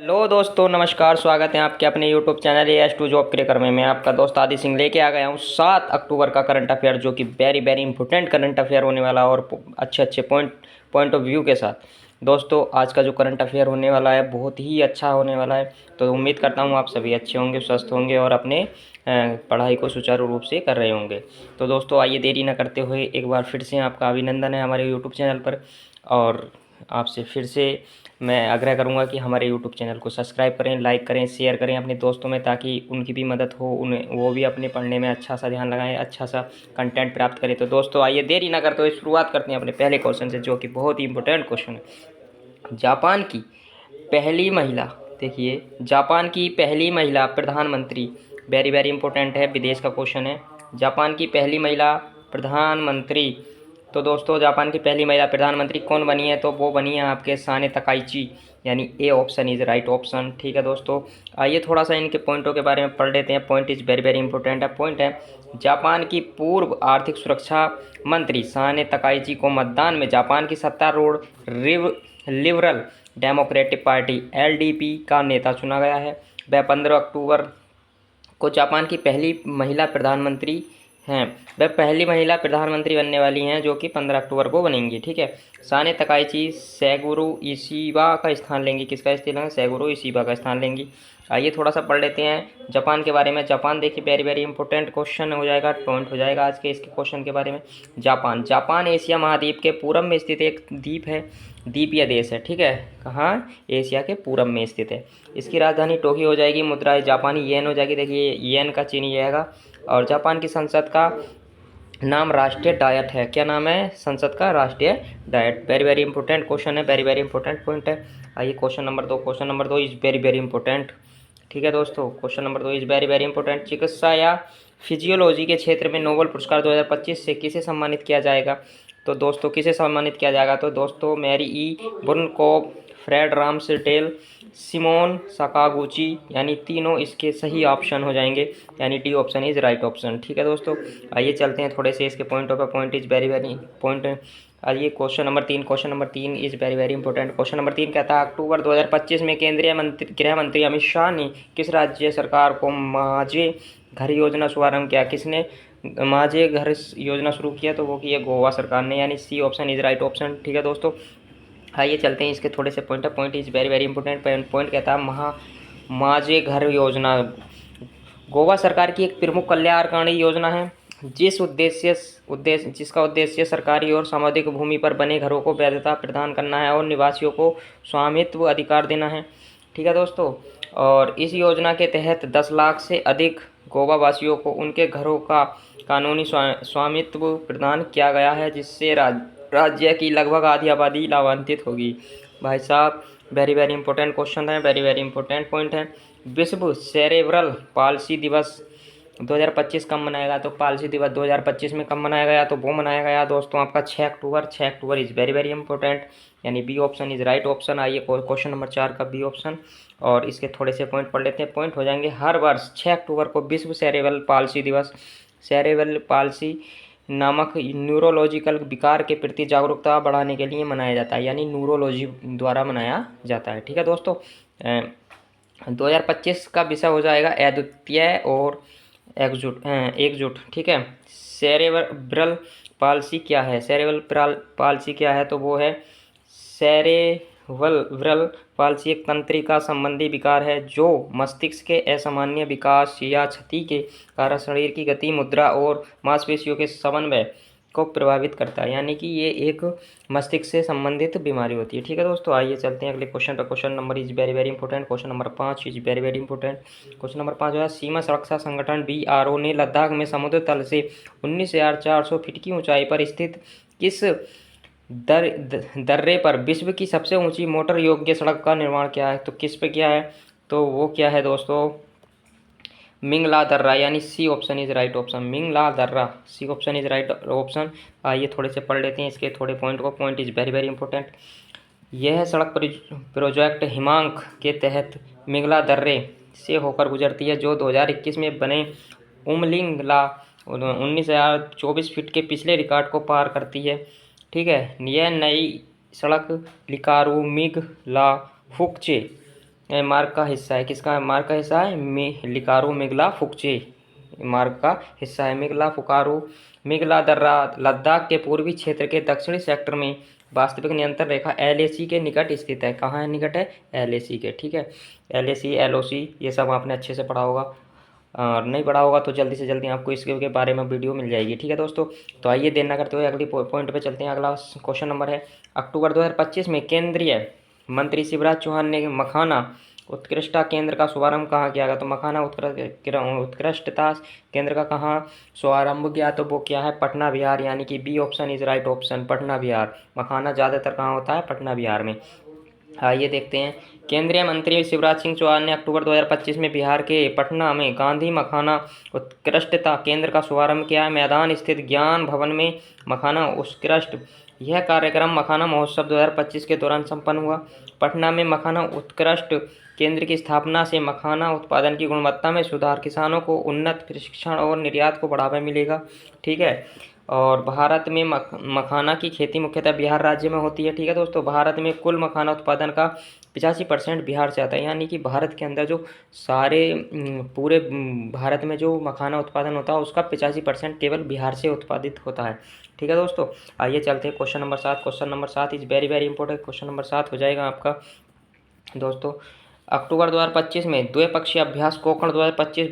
Hello दोस्तों, नमस्कार। स्वागत है आपके अपने YouTube channel S to job cracker में। मैं आपका दोस्त आदि सिंह लेके आ गया हूँ 7 अक्टूबर का करंट अफेयर, जो कि very very important current affair होने वाला और अच्छे अच्छे पॉइंट ऑफ व्यू के साथ। दोस्तों, आज का जो करंट अफेयर होने वाला है बहुत ही अच्छा होने वाला है। तो उम्मीद करता हूँ आप सभी अच्छे होंगे, स्वस्थ होंगे और अपने पढ़ाई को सुचारू रूप से कर रहे होंगे। तो दोस्तों, आइए देरी न करते हुए एक बार फिर से आपका अभिनंदन है हमारे यूट्यूब चैनल पर। और आपसे फिर से मैं आग्रह करूंगा कि हमारे यूट्यूब चैनल को सब्सक्राइब करें, लाइक करें, शेयर करें अपने दोस्तों में, ताकि उनकी भी मदद हो, उन्हें वो भी अपने पढ़ने में अच्छा सा ध्यान लगाएं, अच्छा सा कंटेंट प्राप्त करें। तो दोस्तों, आइए देरी ना करते हुए शुरुआत करते हैं अपने पहले क्वेश्चन से, जो कि बहुत ही इंपॉर्टेंट क्वेश्चन है। जापान की पहली महिला, देखिए, जापान की पहली महिला प्रधानमंत्री, वेरी वेरी इंपॉर्टेंट है, विदेश का क्वेश्चन है। जापान की पहली महिला प्रधानमंत्री। तो दोस्तों, जापान की पहली महिला प्रधानमंत्री कौन बनी है? तो वो बनी है आपके साने तकाइची, यानी A option is right option. ठीक है दोस्तों, आइए थोड़ा सा इनके पॉइंटों के बारे में पढ़ लेते हैं। Point is very very important है। पॉइंट है, जापान की पूर्व आर्थिक सुरक्षा मंत्री साने तकाइची को मतदान में जापान की सत्तारूढ़ लिबरल डेमोक्रेटिक पार्टी एलडीपी का नेता चुना गया है। वह 15 अक्टूबर को जापान की पहली महिला प्रधानमंत्री हैं। वह पहली महिला प्रधानमंत्री बनने वाली हैं, जो कि 15 अक्टूबर को बनेंगी। ठीक है। साने तकाइची सेगुरो इशिबा का स्थान लेंगी। किसका स्थान लेंगे? सेगुरो इशिबा का स्थान लेंगी। आइए थोड़ा सा पढ़ लेते हैं जापान के बारे में। जापान देखिए, वेरी वेरी इंपॉर्टेंट क्वेश्चन हो जाएगा, पॉइंट हो जाएगा आज के इसके क्वेश्चन के बारे में। जापान एशिया महाद्वीप के पूरब में स्थित एक द्वीप है, द्वीपीय देश है। ठीक है। कहाँ? एशिया के पूरब में स्थित है। इसकी राजधानी टोक्यो हो जाएगी। मुद्रा जापानी येन हो जाएगी। देखिए, येन का चिन्ह ये आएगा। और जापान की संसद का नाम राष्ट्रीय डायट है। क्या नाम है संसद का? राष्ट्रीय diet. Very very important question है, वेरी वेरी इंपॉर्टेंट पॉइंट है। आइए question number 2। Question number 2 is very very important. ठीक है दोस्तों, question number 2 is very very important. चिकित्सा या फिजियोलॉजी के क्षेत्र में नोबेल पुरस्कार 2025 से किसे सम्मानित किया जाएगा? तो दोस्तों, किसे सम्मानित किया जाएगा? तो दोस्तों, मैरी ई बुर्नकोव, फ्रेड रामसडेल, सिमोन सकागुची, यानी तीनों इसके सही ऑप्शन हो जाएंगे, यानी D option is right option. ठीक है दोस्तों, आइए चलते हैं थोड़े से इसके पॉइंटों पर। Point is very very point. आइए question number 3। Question number 3 is very very important. Question number 3 कहता है, अक्टूबर 2025 में केंद्रीय गृह मंत्री अमित शाह ने किस राज्य सरकार को माझे घर योजना शुभारंभ किया? किसने माझे घर योजना शुरू किया? तो वो की है गोवा सरकार ने, यानी C option is right option. ठीक है दोस्तों, आइए चलते हैं इसके थोड़े से point. Point is very very important. Point कहता है, माझे घर योजना गोवा सरकार की एक प्रमुख कल्याणकारी योजना है, जिसका उद्देश्य सरकारी और सामुदायिक भूमि पर बने घरों को वैधता प्रदान करना है और निवासियों को स्वामित्व अधिकार देना है। ठीक है दोस्तों, और इस योजना के तहत 10 लाख से अधिक गोवा वासियों को उनके घरों का कानूनी स्वामित्व प्रदान किया गया है, जिससे राज्य की लगभग आधी आबादी लाभान्वित होगी। भाई साहब, वेरी वेरी इंपॉर्टेंट क्वेश्चन है, वेरी वेरी इंपॉर्टेंट पॉइंट है। विश्व सेरेब्रल पाल्सी दिवस 2025 कब मनाएगा? तो पाल्सी दिवस 2025 में कब मनाया गया? तो वो मनाया गया दोस्तों आपका 6 अक्टूबर। 6 October is very very important, यानी B option is right option. आइए क्वेश्चन नंबर 4 का बी ऑप्शन, और इसके थोड़े से पॉइंट पढ़ लेते हैं। पॉइंट हो जाएंगे, हर वर्ष 6 अक्टूबर को विश्व सेरेब्रल पाल्सी दिवस, सेरेब्रल पाल्सी नामक न्यूरोलॉजिकल विकार के प्रति जागरूकता बढ़ाने के लिए मनाया जाता है, यानी न्यूरोलॉजी द्वारा मनाया जाता है। ठीक है दोस्तों, 2025 का विषय हो जाएगा अद्वितीय और एकजुट। ठीक है। सेरेब्रल पाल्सी क्या है? सेरेब्रल पाल्सी क्या है? तो वो है सेरेब्रल पाल्सी एक तंत्रिका संबंधी विकार है, जो मस्तिष्क के असामान्य विकास या क्षति के कारण शरीर की गति, मुद्रा और मांसपेशियों के समन्वय को प्रभावित करता है, यानी कि ये एक मस्तिष्क से संबंधित बीमारी होती है। ठीक है दोस्तों, आइए चलते हैं अगले क्वेश्चन पर। Question number is very very important. Question number 5 is very very important. Question number 5 है, सीमा सुरक्षा संगठन बीआरओ ने लद्दाख में समुद्र तल से 19,400 फीट की ऊंचाई पर स्थित किस दर्रे पर विश्व की सबसे ऊंची मोटर योग्य सड़क का निर्माण किया है? तो किस पे किया है? तो वो क्या है दोस्तों? मिंगला दर्रा, यानी C option is right option. Mingla दर्रा, C option is right option. आइए थोड़े से पढ़ लेते हैं इसके थोड़े पॉइंट को। Point is very very important. यह सड़क प्रोजेक्ट हिमांक के तहत मिंगला दर्रे से होकर गुजरती है, जो 2021 में बने उमलिंगला 19,024 फीट के पिछले रिकॉर्ड को पार करती है। ठीक है। यह नई सड़क लिकारूमिंगला फुकचे मार्ग का हिस्सा है। किसका मार्ग का हिस्सा है? लिकारो मेघला फुकचे मार्ग का हिस्सा है। मेघला फुकारो मेघला दर्रा लद्दाख के पूर्वी क्षेत्र के दक्षिणी सेक्टर में वास्तविक नियंत्रण रेखा LAC के निकट स्थित है। कहाँ है निकट है? LAC के। ठीक है, LAC LOC ये सब आपने अच्छे से पढ़ा होगा, और नहीं पढ़ा होगा तो जल्दी से जल्दी आपको इसके बारे में वीडियो मिल जाएगी। ठीक है दोस्तों, तो आइए देर ना करते हुए अगली पॉइंट पे चलते हैं। अगला क्वेश्चन नंबर है, अक्टूबर 2025 में केंद्रीय मंत्री शिवराज चौहान ने मखाना उत्कृष्टता केंद्र का शुभारंभ कहाँ किया गया? तो मखाना उत्कृष्टता केंद्र का कहाँ शुभारंभ किया? तो वो क्या है? पटना बिहार, यानी कि B option is right option, Patna Bihar. Makhana ज़्यादातर कहाँ होता है? पटना बिहार में। आइए देखते हैं, केंद्रीय मंत्री शिवराज सिंह चौहान ने अक्टूबर 2025 में बिहार के पटना में गांधी मखाना उत्कृष्टता केंद्र का शुभारंभ किया है। मैदान स्थित ज्ञान भवन में मखाना उत्कृष्ट यह कार्यक्रम मखाना महोत्सव 2025 के दौरान संपन्न हुआ। पटना में मखाना उत्कृष्ट केंद्र की स्थापना से मखाना उत्पादन की गुणवत्ता में सुधार, किसानों को उन्नत प्रशिक्षण और निर्यात को बढ़ावा मिलेगा। ठीक है, और भारत में मखाना की खेती मुख्यतः बिहार राज्य में होती है। ठीक है दोस्तों, भारत में कुल मखाना उत्पादन का 85% बिहार से आता है, यानी कि भारत के अंदर जो सारे पूरे भारत में जो मखाना उत्पादन होता है उसका 85% केवल बिहार से उत्पादित होता है। ठीक है दोस्तों, आइए चलते हैं question number 7। Question number 7 is very very important. Question number 7 हो जाएगा आपका दोस्तों, अक्टूबर 2025 में द्विपक्षीय अभ्यास कोकण 2025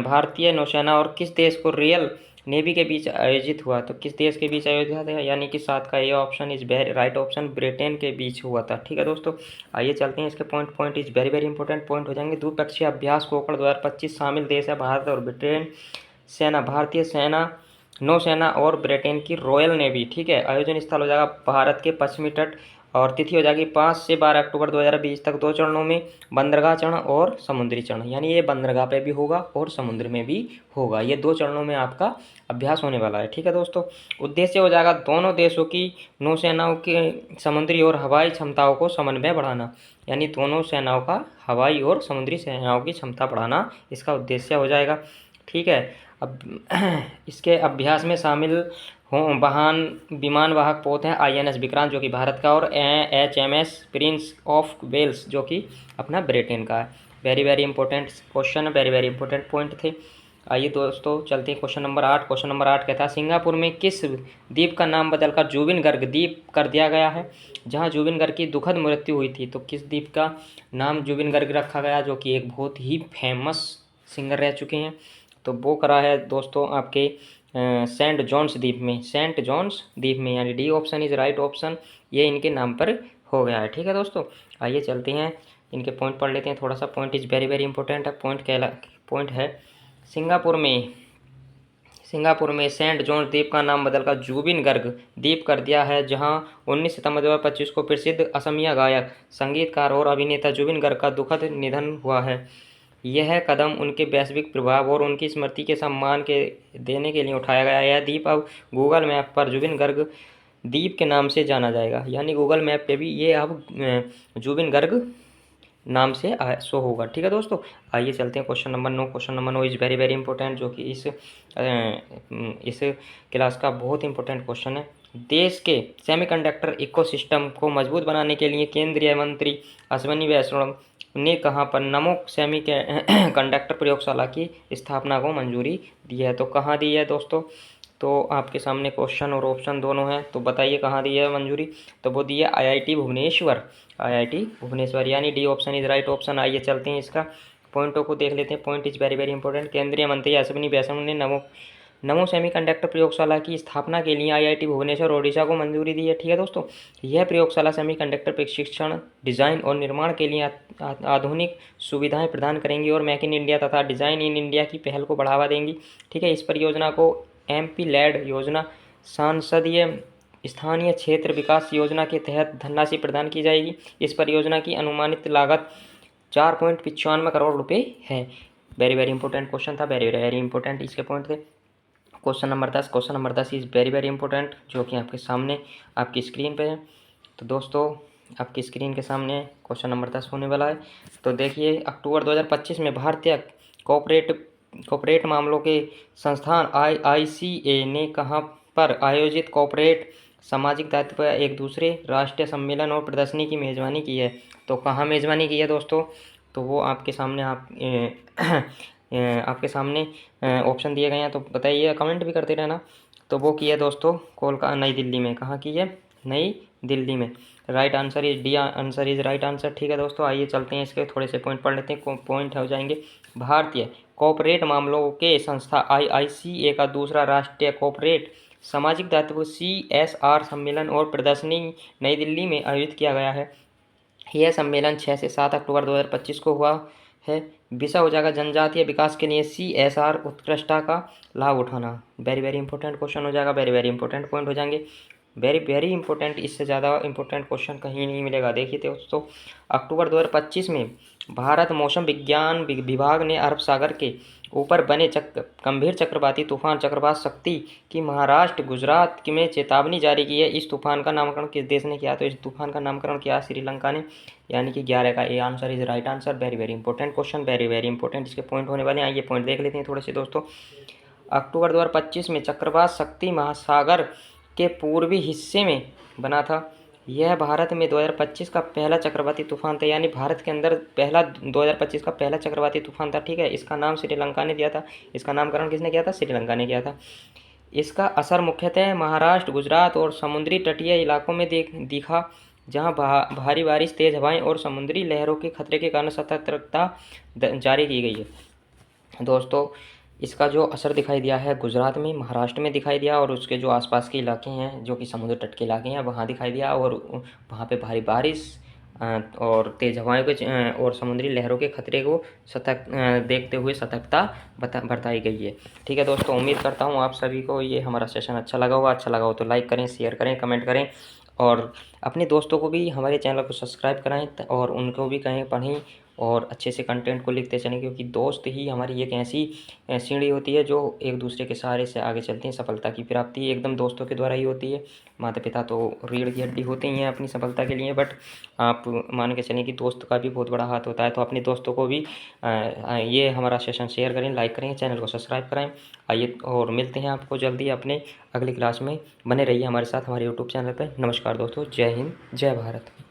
भारतीय नौसेना और किस देश को रॉयल नेवी के बीच आयोजित हुआ? तो किस देश के बीच आयोजित था? यानी कि 7 का ये option is very right option, Britain के बीच हुआ था। ठीक है दोस्तों, आइए चलते हैं इसके point is very very important point हो जाएंगे। द्विपक्षीय अभ्यास कोकण 2025 शामिल देश है भारत और ब्रिटेन सेना, भारतीय सेना, नौसेना और ब्रिटेन की रॉयल नेवी। ठीक है, आयोजन स्थल हो जाएगा भारत के पश्चिमी तट, और तिथि हो जाएगी 5 से 12 अक्टूबर 2020 तक, 2 चरणों में, बंदरगाह चरण और समुद्री चरण, यानी ये बंदरगाह पे भी होगा और समुद्र में भी होगा। ये 2 चरणों में आपका अभ्यास होने वाला है। ठीक है दोस्तों, उद्देश्य हो जाएगा दोनों देशों की नौसेनाओं की समुद्री और हवाई क्षमताओं को समन्वय बढ़ाना, यानी दोनों सेनाओं का हवाई और समुद्री सेनाओं की क्षमता बढ़ाना इसका उद्देश्य हो जाएगा। ठीक है, अब इसके अभ्यास में शामिल विमान वाहक पोत हैं INS विक्रांत जो कि भारत का, और HMS प्रिंस ऑफ वेल्स जो कि अपना ब्रिटेन का है। Very very important question, very very important point थे। आइए दोस्तों चलते हैं क्वेश्चन नंबर 8। क्वेश्चन नंबर 8 कहता है, सिंगापुर में किस द्वीप का नाम बदलकर जुबिन गर्ग द्वीप कर दिया गया है? जहां जुबिन गर्ग की दुखद मृत्यु हुई थी, तो किस द्वीप का नाम जुबिन गर्ग रखा गया, जो कि एक बहुत ही फेमस सिंगर रह चुके हैं? तो वो करा है दोस्तों आपके सेंट जॉन्स द्वीप में, सेंट जॉन्स द्वीप में, यानी D option is right option, ये इनके नाम पर हो गया है। ठीक है दोस्तों, आइए चलते हैं इनके पॉइंट पढ़ लेते हैं थोड़ा सा। Point is very very important है। पॉइंट है, सिंगापुर में सेंट जॉन्स द्वीप का नाम बदलकर जुबिन गर्ग द्वीप कर दिया है, जहां 19 सितंबर 2025 को प्रसिद्ध असमिया गायक, संगीतकार और अभिनेता जुबिन गर्ग का दुखद निधन हुआ है। यह कदम उनके वैश्विक प्रभाव और उनकी स्मृति के सम्मान के देने के लिए उठाया गया। यह द्वीप अब गूगल मैप पर जुबिन गर्ग द्वीप के नाम से जाना जाएगा, यानी गूगल मैप पे भी ये अब जुबिन गर्ग नाम से शो होगा। ठीक है दोस्तों, आइए चलते हैं question number 9। Question number 9 is very very important, जो कि इस क्लास का बहुत इंपॉर्टेंट क्वेश्चन है। देश के सेमीकंडक्टर इकोसिस्टम को मजबूत बनाने के लिए केंद्रीय मंत्री अश्विनी वैष्णव ने कहाँ पर नमो सेमी कंडक्टर प्रयोगशाला की स्थापना को मंजूरी दी है? तो कहाँ दी है दोस्तों? तो आपके सामने क्वेश्चन और ऑप्शन दोनों हैं, तो बताइए कहाँ दी है मंजूरी? तो वो दी है IIT भुवनेश्वर, IIT भुवनेश्वर, यानी D option is right option. आइए चलते हैं इसका पॉइंटों को देख लेते हैं। Point is very very important. केंद्रीय मंत्री अश्विनी वैष्णव ने नमो सेमीकंडक्टर प्रयोगशाला की स्थापना के लिए IIT भुवनेश्वर ओडिशा को मंजूरी दी है। ठीक है दोस्तों, यह प्रयोगशाला सेमीकंडक्टर प्रशिक्षण, डिजाइन और निर्माण के लिए आधुनिक सुविधाएं प्रदान करेंगी और मेक इन इंडिया तथा डिजाइन इन इंडिया की पहल को बढ़ावा देंगी। ठीक है, इस परियोजना को MP लैड योजना, सांसदीय स्थानीय क्षेत्र विकास योजना के तहत धनराशि प्रदान की जाएगी। इस परियोजना की अनुमानित लागत 4.95 करोड़ रुपए है। वेरी वेरी इंपॉर्टेंट क्वेश्चन था, वेरी वेरी इंपॉर्टेंट इसके पॉइंट थे। Question number 10, question number 10 is very very important, जो कि आपके सामने आपकी स्क्रीन पे है। तो दोस्तों आपकी स्क्रीन के सामने क्वेश्चन नंबर 10 होने वाला है। तो देखिए, अक्टूबर 2025 में भारतीय कॉर्पोरेट मामलों के संस्थान IICA ने कहाँ पर आयोजित कॉर्पोरेट सामाजिक दायित्व पर एक दूसरे राष्ट्रीय सम्मेलन और प्रदर्शनी की मेज़बानी की है? तो कहाँ मेज़बानी की है दोस्तों? तो वो आपके सामने आपके सामने ऑप्शन दिए गए हैं, तो बताइए, कमेंट भी करते रहना। तो वो की है दोस्तों कोलकाता, नई दिल्ली में। कहाँ की है? नई दिल्ली में। Right answer is D, answer is right answer. ठीक है दोस्तों, आइए चलते हैं, इसके थोड़े से पॉइंट पढ़ लेते हैं, पॉइंट हो जाएंगे। भारतीय कॉर्पोरेट मामलों के संस्था IICA का दूसरा राष्ट्रीय कॉर्पोरेट सामाजिक दायित्व CSR सम्मेलन और प्रदर्शनी नई दिल्ली में आयोजित किया गया है। यह सम्मेलन 6 से 7 अक्टूबर 2025 को हुआ है। विषय हो जाएगा जनजातीय विकास के लिए CSR उत्कृष्टता का लाभ उठाना। वेरी वेरी इंपॉर्टेंट क्वेश्चन हो जाएगा, वेरी वेरी इंपॉर्टेंट पॉइंट हो जाएंगे, वेरी वेरी इंपॉर्टेंट। इससे ज़्यादा इंपॉर्टेंट क्वेश्चन कहीं नहीं मिलेगा। देखिए दोस्तों, अक्टूबर 2025 में भारत मौसम विज्ञान विभाग ने अरब सागर के ऊपर बने गंभीर चक्रवाती तूफान चक्रवात शक्ति की महाराष्ट्र गुजरात में चेतावनी जारी की है। इस तूफान का नामकरण किस देश ने किया? तो इस तूफान का नामकरण किया श्रीलंका ने, यानी कि 11 का A answer is right answer. Very very important question, very very important, इसके पॉइंट होने वाले हैं। ये पॉइंट देख लेते हैं थोड़े से दोस्तों। अक्टूबर 2025 में चक्रवात शक्ति महासागर के पूर्वी हिस्से में बना था। यह भारत में 2025 का पहला चक्रवाती तूफान था, यानी भारत के अंदर पहला 2025 का पहला चक्रवाती तूफान था। ठीक है, इसका नाम श्रीलंका ने दिया था। इसका नामकरण किसने किया था? श्रीलंका ने किया था। इसका असर मुख्यतः महाराष्ट्र गुजरात और समुद्री तटीय इलाकों में दिखा, जहां भारी बारिश, तेज हवाएं और समुद्री लहरों के खतरे के कारण सतर्कता जारी की गई है। दोस्तों, इसका जो असर दिखाई दिया है गुजरात में, महाराष्ट्र में दिखाई दिया, और उसके जो आसपास के इलाके हैं जो कि समुद्र तट के इलाके हैं वहाँ दिखाई दिया, और वहाँ पे भारी बारिश और तेज़ हवाएं के और समुद्री लहरों के खतरे को देखते हुए सतर्कता बरताई गई है। ठीक है दोस्तों, उम्मीद करता हूँ आप सभी को ये हमारा सेशन अच्छा लगा होगा। अच्छा लगा हो तो लाइक करें, शेयर करें, कमेंट करें, और अपने दोस्तों को भी हमारे चैनल को सब्सक्राइब कराएं, और उनको भी कहें पढ़ें और अच्छे से कंटेंट को लिखते चलें, क्योंकि दोस्त ही हमारी एक ऐसी सीढ़ी होती है जो एक दूसरे के सहारे से आगे चलती हैं। सफलता की प्राप्ति एकदम दोस्तों के द्वारा ही होती है। माता पिता तो रीढ़ की हड्डी होते ही हैं अपनी सफलता के लिए, बट आप मान के चलें कि दोस्त का भी बहुत बड़ा हाथ होता है। तो अपने दोस्तों को भी ये हमारा सेशन शेयर करें, लाइक करें, चैनल को सब्सक्राइब कराएं। आइए और मिलते हैं आपको जल्दी अपने अगली क्लास में। बने रहिए हमारे साथ हमारे यूट्यूब चैनल पर। नमस्कार दोस्तों, जय हिंद, जय भारत।